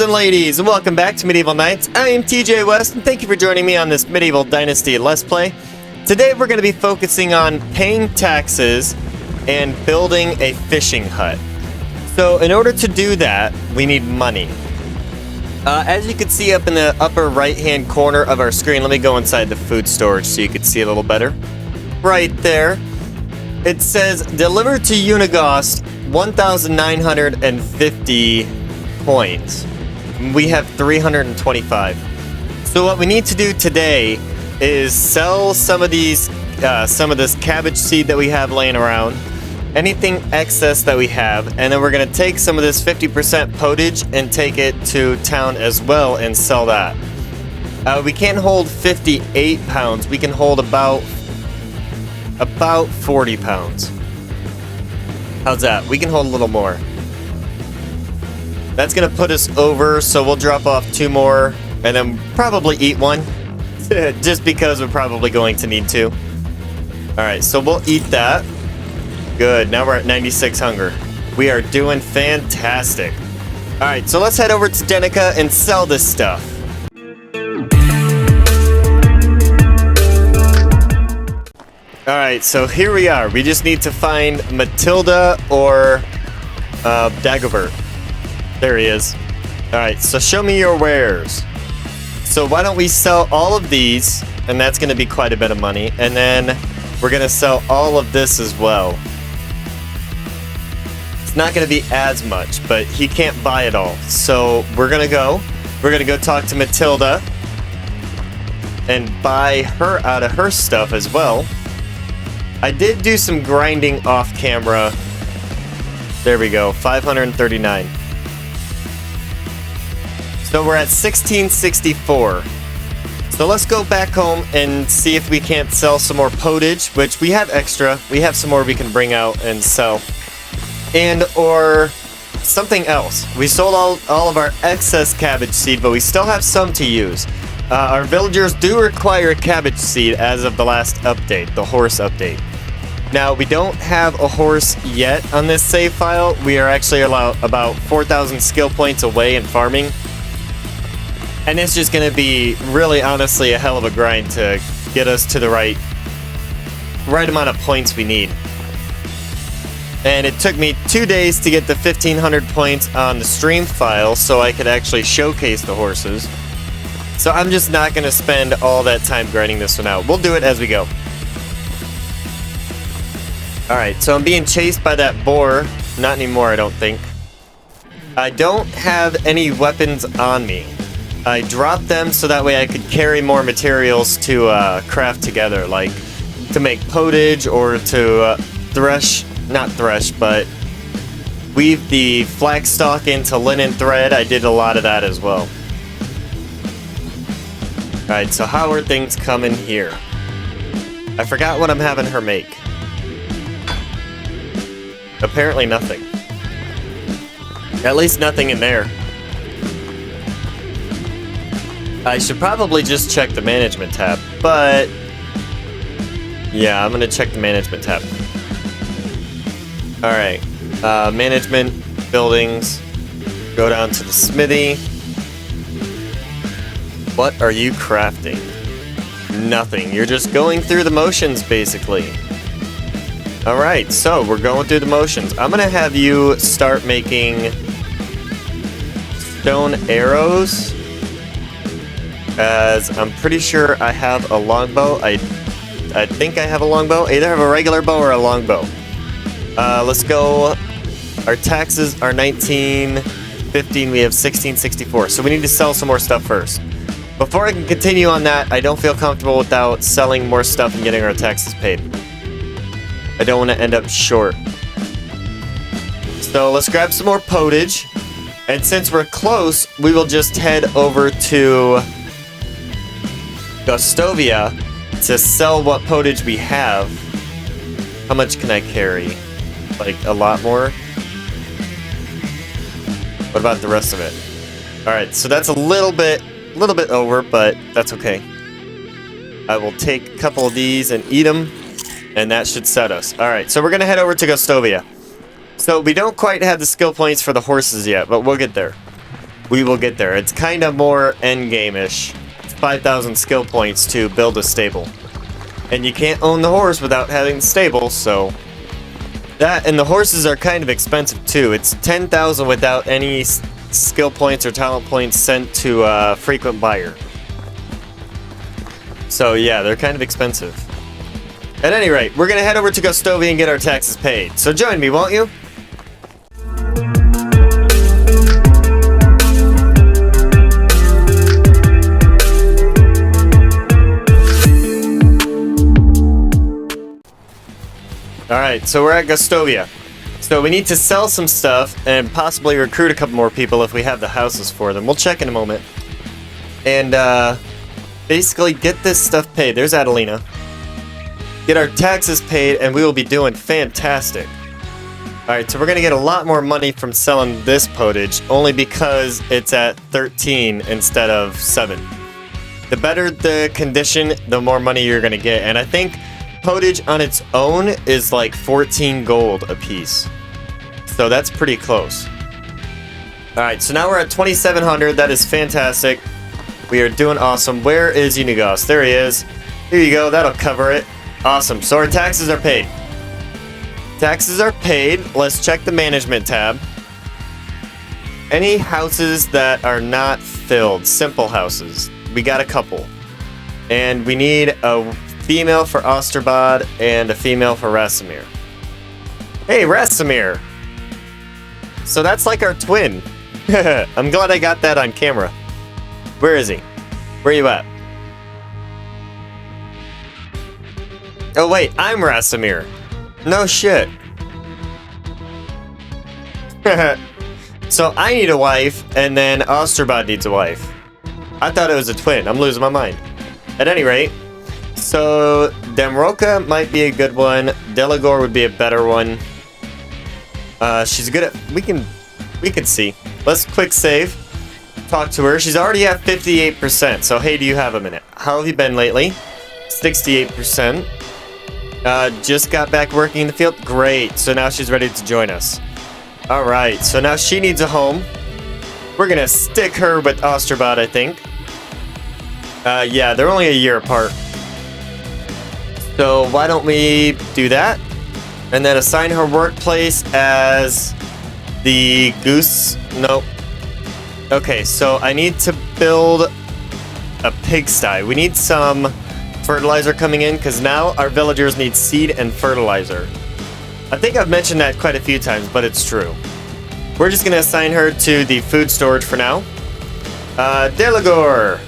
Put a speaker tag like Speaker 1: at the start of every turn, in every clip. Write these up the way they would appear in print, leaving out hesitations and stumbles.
Speaker 1: and ladies, and welcome back to Medieval Knights. I am TJ West, and thank you for joining me on this Medieval Dynasty Let's Play. Today we're going to be focusing on paying taxes and building a fishing hut. So in order to do that, we need money. As you can see up in the upper right-hand corner of our screen, let me go inside the food storage so you can see a little better. Right there, it says deliver to Unigost 1,950 points. We have 325. So what we need to do today is sell some of these, some of this cabbage seed that we have laying around, anything excess that we have, and then we're going to take some of this 50% potage and take it to town as well and sell that. We can't hold 58 pounds. We can hold about 40 pounds. How's that? We can hold a little more. That's going to put us over, so we'll drop off 2 more and then probably eat one. Just because we're probably going to need to. Alright, so we'll eat that. Good, now we're at 96 hunger. We are doing fantastic. Alright, so let's head over to Denica and sell this stuff. Alright, so here we are. We just need to find Matilda or Dagobert. There he is. Alright, so show me your wares. So why don't we sell all of these, and that's going to be quite a bit of money, and then we're going to sell all of this as well. It's not going to be as much, but he can't buy it all. So we're going to go talk to Matilda and buy her out of her stuff as well. I did do some grinding off camera. There we go, 539. So we're at 1664. So let's go back home and see if we can't sell some more potage, which we have extra. We have some more we can bring out and sell. And or something else. We sold all of our excess cabbage seed, but we still have some to use. Our villagers do require cabbage seed as of the last update, the horse update. Now, we don't have a horse yet on this save file. We are actually about 4,000 skill points away in farming. And it's just going to be, really, honestly, a hell of a grind to get us to the right amount of points we need. And it took me 2 days to get the 1,500 points on the stream file so I could actually showcase the horses. So I'm just not going to spend all that time grinding this one out. We'll do it as we go. Alright, so I'm being chased by that boar. Not anymore, I don't think. I don't have any weapons on me. I dropped them so that way I could carry more materials to craft together, like to make potage or to but weave the flax stalk into linen thread. I did a lot of that as well. Alright, so how are things coming here? I forgot what I'm having her make. Apparently nothing. At least nothing in there. I should probably just check the management tab, but yeah, I'm gonna check the management tab. Alright, management, buildings, go down to the smithy. What are you crafting? Nothing, you're just going through the motions basically. Alright, so we're going through the motions. I'm gonna have you start making stone arrows, as I'm pretty sure I have a longbow. I think I have a longbow. Either have a regular bow or a longbow. Let's go. Our taxes are 1915. We have 1664. So we need to sell some more stuff first. Before I can continue on that, I don't feel comfortable without selling more stuff and getting our taxes paid. I don't want to end up short. So let's grab some more potage. And since we're close, we will just head over to Gostovia to sell what potage we have. How much can I carry? Like a lot more? What about the rest of it? Alright, so that's a little bit over, but that's okay. I will take a couple of these and eat them, and that should set us. Alright, so we're gonna head over to Gostovia. So we don't quite have the skill points for the horses yet, but we'll get there. we will get there. It's kind of more endgame-ish. 5,000 skill points to build a stable. And you can't own the horse without having the stable, so... That, and the horses are kind of expensive too. It's 10,000 without any skill points or talent points sent to a frequent buyer. So yeah, they're kind of expensive. At any rate, we're gonna head over to Gustovia and get our taxes paid. So join me, won't you? Alright, so we're at Gustovia. So we need to sell some stuff and possibly recruit a couple more people if we have the houses for them. We'll check in a moment. And basically get this stuff paid. There's Adelina. Get our taxes paid and we will be doing fantastic. Alright, so we're going to get a lot more money from selling this potage only because it's at 13 instead of 7. The better the condition, the more money you're going to get. And I think potage on its own is like 14 gold a piece. So that's pretty close. Alright, so now we're at 2,700. That is fantastic. We are doing awesome. Where is Unigos? There he is. Here you go. That'll cover it. Awesome. So our taxes are paid. Taxes are paid. Let's check the management tab. Any houses that are not filled. Simple houses. We got a couple. And we need a female for Osterbod and a female for Rasimir. Hey, Rasimir! So that's like our twin. I'm glad I got that on camera. Where is he? Where you at? Oh wait, I'm Rasimir. No shit. So I need a wife, and then Osterbod needs a wife. I thought it was a twin. I'm losing my mind. At any rate, so Demroka might be a good one. Deligor would be a better one. She's good at... We can see. Let's quick save. Talk to her. She's already at 58%. So hey, do you have a minute? How have you been lately? 68%. Just got back working in the field. Great. So now she's ready to join us. All right. So now she needs a home. We're gonna stick her with Osterbod, I think. Yeah, they're only a year apart. So why don't we do that? And then assign her workplace as the goose. Nope. Okay, so I need to build a pigsty. We need some fertilizer coming in because now our villagers need seed and fertilizer. I think I've mentioned that quite a few times, but it's true. We're just going to assign her to the food storage for now. Deligor!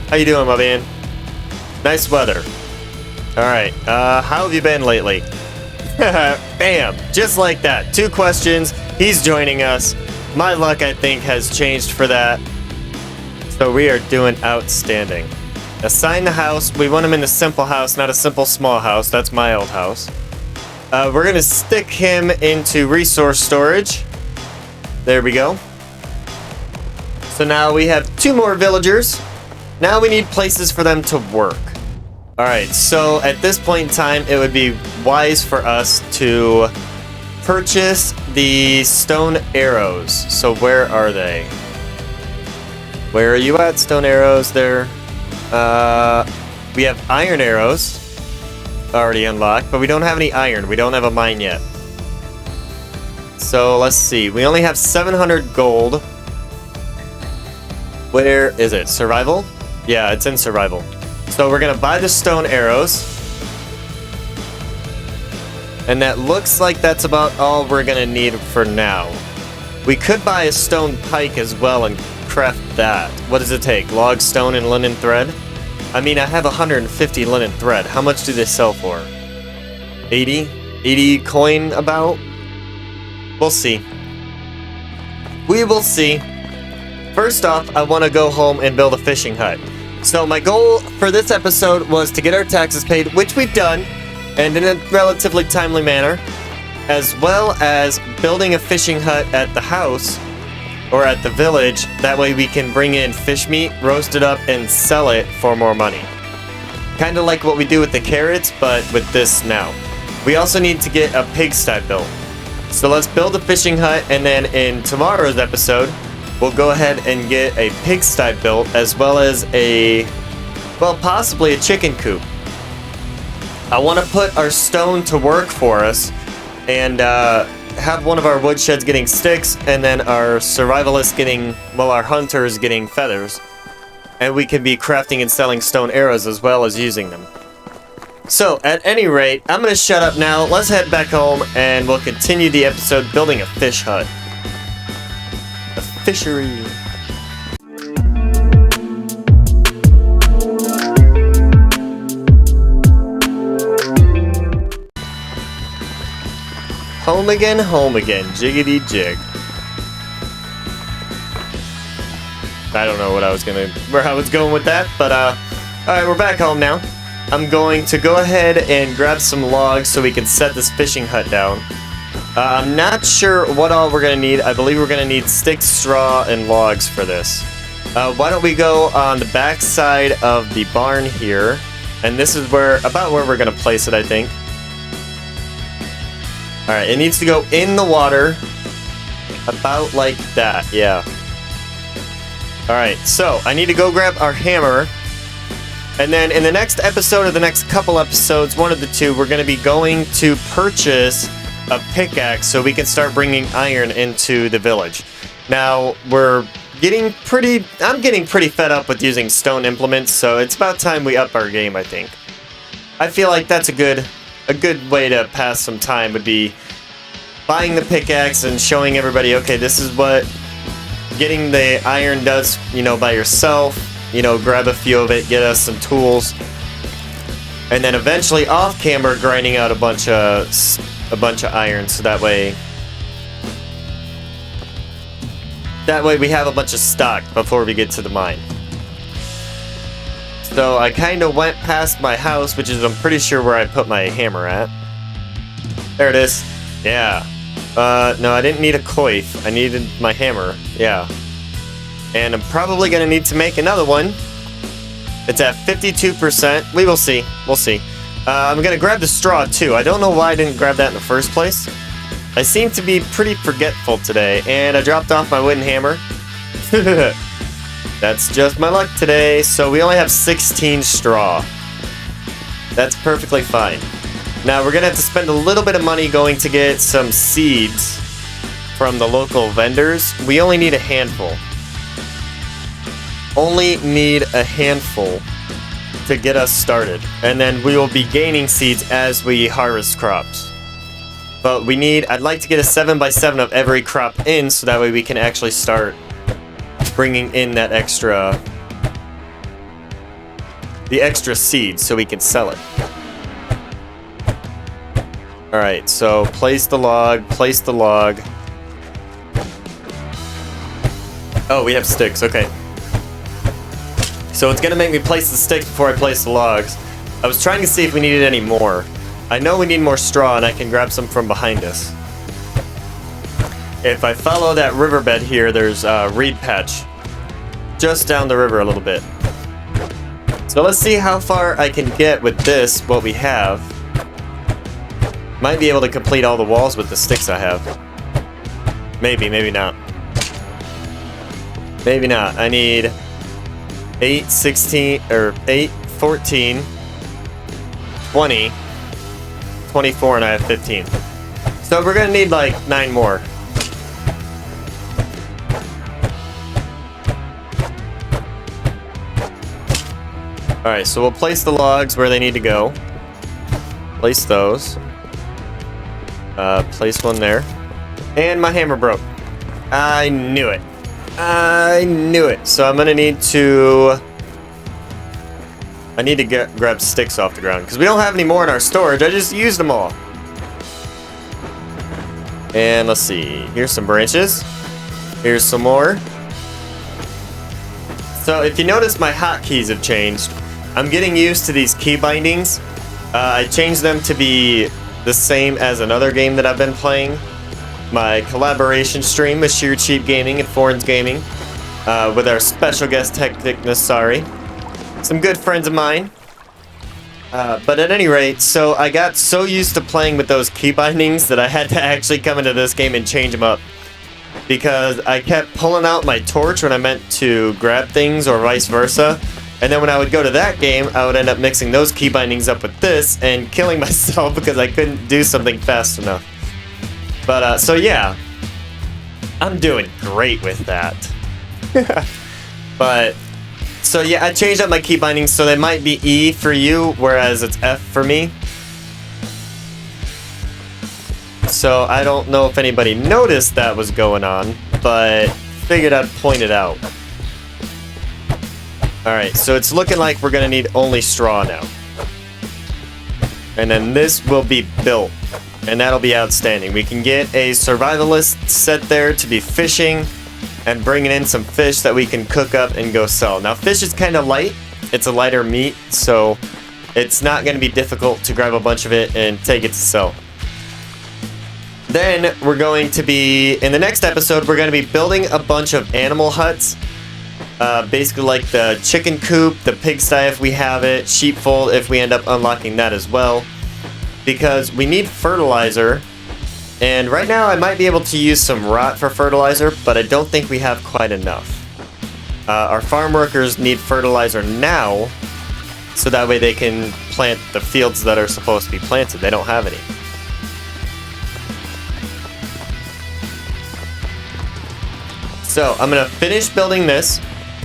Speaker 1: How you doing, my man? Nice weather. Alright, how have you been lately? Bam! Just like that. 2 questions. He's joining us. My luck, I think, has changed for that. So we are doing outstanding. Assign the house. We want him in the simple house, not a simple small house. That's my old house. We're going to stick him into resource storage. There we go. So now we have 2 more villagers. Now we need places for them to work. Alright, so at this point in time, it would be wise for us to purchase the stone arrows. So where are they? Where are you at, stone arrows? There. We have iron arrows already unlocked, but we don't have any iron. We don't have a mine yet. So let's see. We only have 700 gold. Where is it? Survival? Yeah, it's in survival. So we're gonna buy the stone arrows. And that looks like that's about all we're gonna need for now. We could buy a stone pike as well and craft that. What does it take? Log, stone, and linen thread? I mean, I have 150 linen thread. How much do they sell for? 80? 80 coin about? We'll see. We will see. First off, I want to go home and build a fishing hut. So my goal for this episode was to get our taxes paid, which we've done, and in a relatively timely manner, as well as building a fishing hut at the house, or at the village. That way we can bring in fish meat, roast it up, and sell it for more money. Kind of like what we do with the carrots, but with this now. We also need to get a pigsty built. So let's build a fishing hut, and then in tomorrow's episode, we'll go ahead and get a pigsty built, as well as a, well, possibly a chicken coop. I want to put our stone to work for us, and have one of our woodsheds getting sticks, and then our survivalists getting, well, our hunters getting feathers. And we can be crafting and selling stone arrows as well as using them. So, at any rate, I'm going to shut up now. Let's head back home, and we'll continue the episode building a fish hut. A fishery. Home again, jiggity jig. I don't know where I was going with that, but alright, we're back home now. I'm going to go ahead and grab some logs so we can set this fishing hut down. I'm not sure what all we're gonna need. I believe we're gonna need sticks, straw, and logs for this. Why don't we go on the back side of the barn here, and this is about where we're gonna place it, I think. Alright, it needs to go in the water, about like that, yeah. Alright, so I need to go grab our hammer, and then in the next episode or the next couple episodes, one of the two, we're going to be going to purchase a pickaxe so we can start bringing iron into the village. Now, I'm getting pretty fed up with using stone implements, so it's about time we up our game, I think. I feel like that's a good way to pass some time would be buying the pickaxe and showing everybody, okay, this is what getting the iron does, you know, by yourself. You know, grab a few of it, get us some tools, and then eventually off camera grinding out a bunch of iron, so that way we have a bunch of stock before we get to the mine. So I kind of went past my house, which is I'm pretty sure where I put my hammer at. There it is. Yeah. No, I didn't need a coif. I needed my hammer. Yeah. And I'm probably going to need to make another one. It's at 52%. We will see. We'll see. I'm going to grab the straw, too. I don't know why I didn't grab that in the first place. I seem to be pretty forgetful today, and I dropped off my wooden hammer. That's just my luck today. So we only have 16 straw. That's perfectly fine. Now we're going to have to spend a little bit of money going to get some seeds from the local vendors. We only need a handful. Only need a handful to get us started, and then we will be gaining seeds as we harvest crops. But I'd like to get a 7x7 of every crop in, so that way we can actually start bringing in that the extra seeds so we can sell it. Alright, so place the log. Oh, we have sticks, okay. So it's gonna make me place the sticks before I place the logs. I was trying to see if we needed any more. I know we need more straw, and I can grab some from behind us. If I follow that riverbed here, there's a reed patch just down the river a little bit. So let's see how far I can get with this, what we have. Might be able to complete all the walls with the sticks I have. Maybe, maybe not. Maybe not. I need 8, 16, or 8, 14, 20, 24, and I have 15. So we're gonna need like 9 more. Alright, so we'll place the logs where they need to go. Place those. Place one there. And my hammer broke. I knew it. I knew it. So I'm gonna need to... I need to grab sticks off the ground, because we don't have any more in our storage. I just used them all. And let's see. Here's some branches. Here's some more. So if you notice, my hotkeys have changed. I'm getting used to these key bindings. I changed them to be the same as another game that I've been playing. My collaboration stream with Sheer Cheap Gaming and Foreign's Gaming, with our special guest Hectic Nassari. Some good friends of mine. But at any rate, so I got so used to playing with those key bindings that I had to actually come into this game and change them up. because I kept pulling out my torch when I meant to grab things or vice versa. And then when I would go to that game, I would end up mixing those key bindings up with this and killing myself because I couldn't do something fast enough. But, so yeah, I'm doing great with that. But, so yeah, I changed up my key bindings so they might be E for you, whereas it's F for me. So I don't know if anybody noticed that was going on, but figured I'd point it out. Alright, so it's looking like we're gonna need only straw now. And then this will be built, and that'll be outstanding. We can get a survivalist set there to be fishing and bringing in some fish that we can cook up and go sell. Now, fish is kind of light. It's a lighter meat, so it's not going to be difficult to grab a bunch of it and take it to sell. Then we're going to be, in the next episode, we're going to be building a bunch of animal huts. Basically like the chicken coop, the pigsty if we have it, sheepfold if we end up unlocking that as well. Because we need fertilizer. And right now I might be able to use some rot for fertilizer, but I don't think we have quite enough. Our farm workers need fertilizer now, so that way they can plant the fields that are supposed to be planted. They don't have any. So I'm going to finish building this.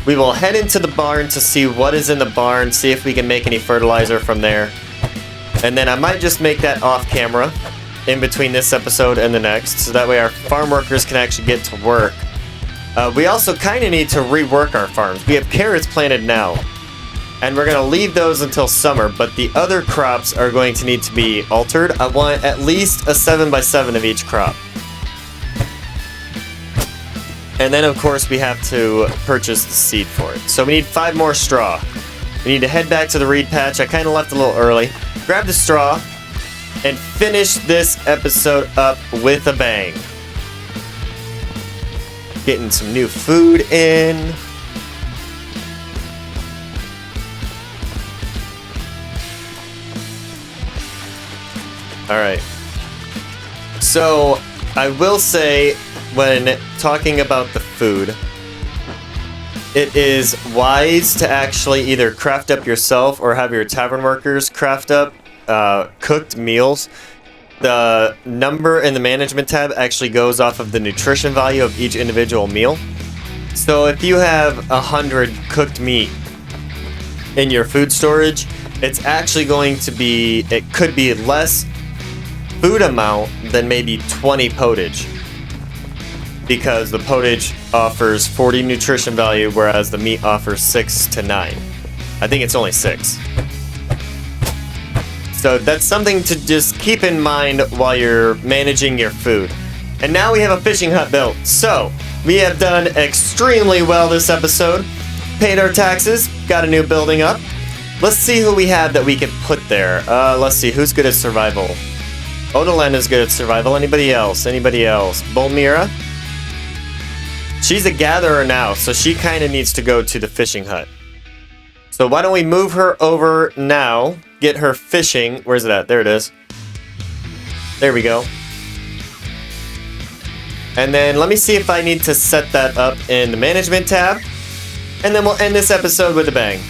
Speaker 1: We will head into the barn to see what is in the barn, see if we can make any fertilizer from there. And then I might just make that off camera in between this episode and the next, so that way our farm workers can actually get to work. We also kind of need to rework our farms. We have carrots planted now, and we're going to leave those until summer, but the other crops are going to need to be altered. I want at least a 7x7 of each crop. And then, of course, we have to purchase the seed for it. So we need 5 more straw. We need to head back to the reed patch. I kind of left a little early. Grab the straw and finish this episode up with a bang. Getting some new food in. Alright. So, I will say, when talking about the food, it is wise to actually either craft up yourself or have your tavern workers craft up cooked meals. The number in the management tab actually goes off of the nutrition value of each individual meal. So if you have 100 cooked meat in your food storage, it's actually going to be, it could be less food amount than maybe 20 potage. Because the potage offers 40 nutrition value, whereas the meat offers 6 to 9. I think it's only 6. So that's something to just keep in mind while you're managing your food. And now we have a fishing hut built. So we have done extremely well this episode. Paid our taxes, got a new building up. Let's see who we have that we can put there. Let's see, who's good at survival? Odalen is good at survival. Anybody else? Anybody else? Bolmira? She's a gatherer now, so she kind of needs to go to the fishing hut. So why don't we move her over now, get her fishing. Where's it at? There it is. There we go. And then let me see if I need to set that up in the management tab. And then we'll end this episode with a bang.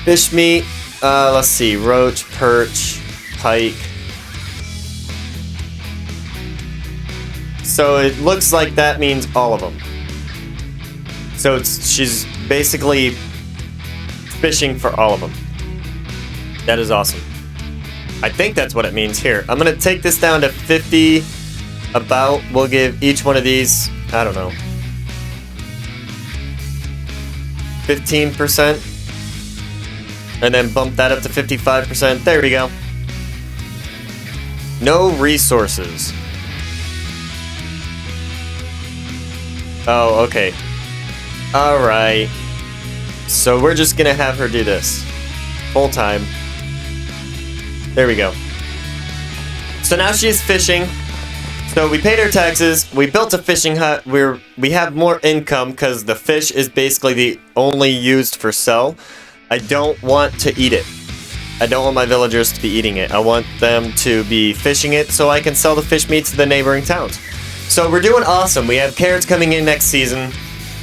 Speaker 1: Fish meat. Let's see. Roach, perch, pike. So it looks like that means all of them. So she's basically fishing for all of them. That is awesome. I think that's what it means here. I'm going to take this down to 50. About, we'll give each one of these, I don't know, 15%. And then bump that up to 55%. There we go. No resources. Oh, okay. Alright. So we're just gonna have her do this. Full time. There we go. So now she's fishing. So we paid our taxes, we built a fishing hut, we have more income because the fish is basically the only used for sell. I don't want to eat it. I don't want my villagers to be eating it. I want them to be fishing it so I can sell the fish meat to the neighboring towns. So we're doing awesome. We have carrots coming in next season.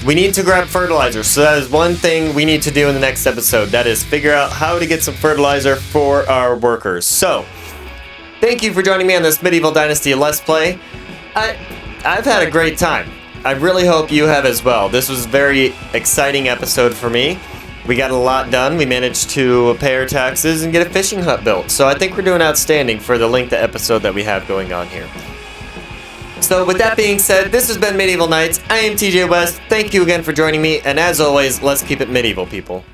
Speaker 1: We need to grab fertilizer, so that is one thing we need to do in the next episode. That is figure out how to get some fertilizer for our workers. So, thank you for joining me on this Medieval Dynasty Let's Play. I've had a great time. I really hope you have as well. This was a very exciting episode for me. We got a lot done. We managed to pay our taxes and get a fishing hut built. So I think we're doing outstanding for the length of episode that we have going on here. So with that being said, this has been Medieval Knights. I am TJ West. Thank you again for joining me, and as always, let's keep it medieval, people.